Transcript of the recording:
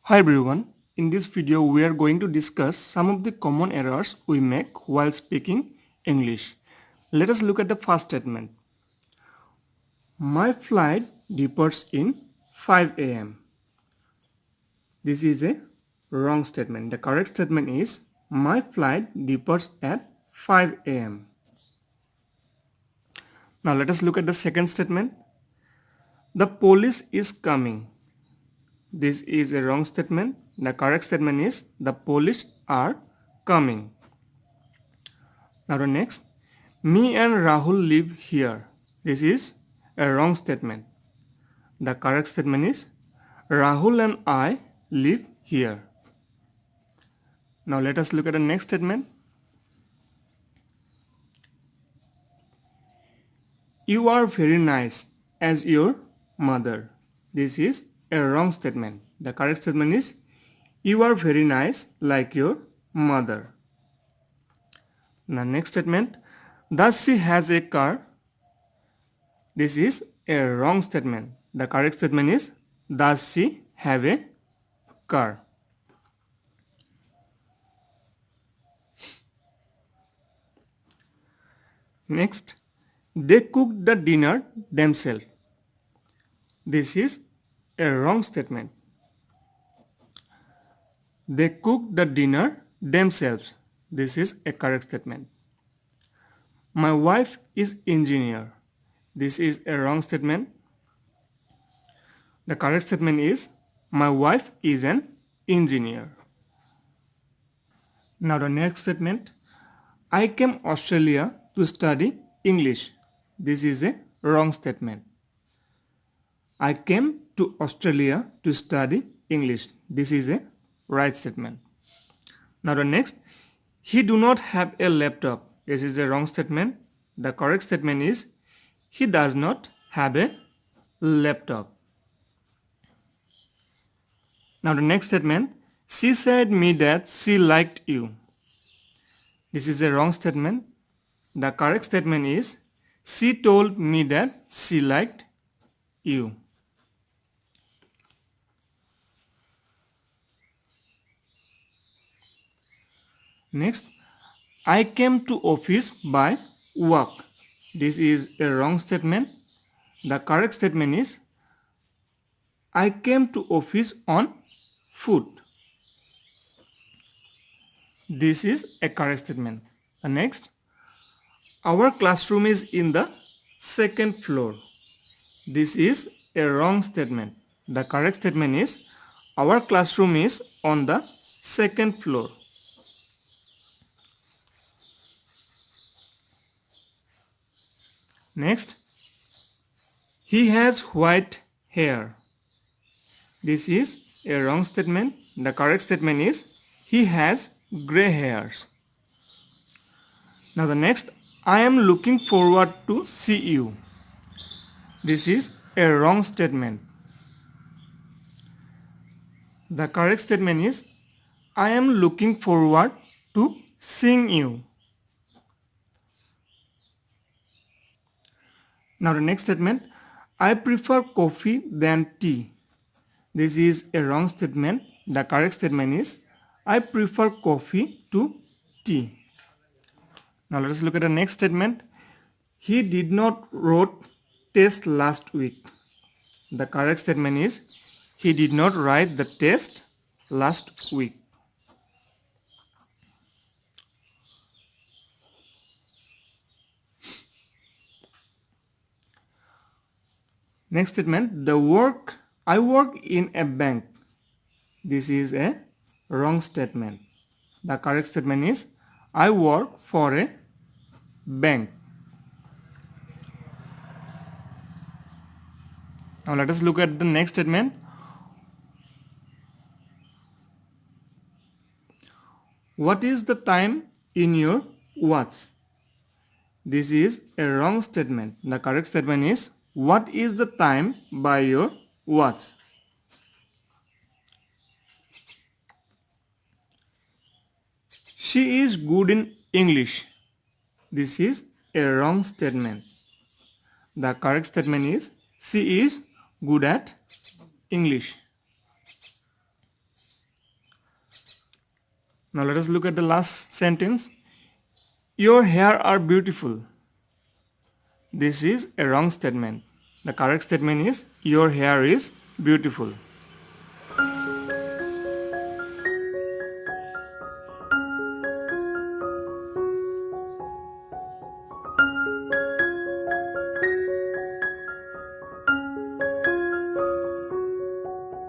Hi everyone, in this video we are going to discuss some of the common errors we make while speaking English. Let us look at the first statement. My flight departs in 5 a.m. This is a wrong statement. The correct statement is my flight departs at 5 a.m. Now let us look at the second statement. The police is coming. This is a wrong statement. The correct statement is the police are coming. Now the next, me and Rahul live here. This is a wrong statement. The correct statement is Rahul and I live here. Now let us look at the next statement. You are very nice as your mother. This is a wrong statement. The correct statement is you are very nice like your mother. Now next statement, thus she has a car. This is a wrong statement. The correct statement is does she have a car? Next, they cooked the dinner themselves. This is a wrong statement. They cooked the dinner themselves. This is a correct statement. My wife is engineer. This is a wrong statement. The correct statement is my wife is an engineer. Now the next statement. I came Australia to study English. This is a wrong statement. I came to Australia to study English. This is a right statement. Now the next, he do not have a laptop. This is a wrong statement. The correct statement is he does not have a laptop. Now the next statement, she said me that she liked you. This is a wrong statement. The correct statement is she told me that she liked you. Next, I came to office by walk. This is a wrong statement. The correct statement is I came to office on foot. This is a correct statement. The next, our classroom is in the second floor. This is a wrong statement. The correct statement is our classroom is on the second floor. Next, he has white hair. This is a wrong statement. The correct statement is he has gray hairs. Now the next, I am looking forward to see you. This is a wrong statement. The correct statement is I am looking forward to seeing you. Now the next statement, I prefer coffee than tea. This is a wrong statement. The correct statement is I prefer coffee to tea. Now let us look at the next statement. He did not wrote test last week. The correct statement is he did not write the test last week. Next statement, I work in a bank. This is a wrong statement. The correct statement is I work for a bank. Now let us look at the next statement. What is the time in your watch? This is a wrong statement. The correct statement is what is the time by your watch? She is good in English. This is a wrong statement. The correct statement is she is good at English. Now let us look at the last sentence. Your hair are beautiful. This is a wrong statement. The correct statement is your hair is beautiful.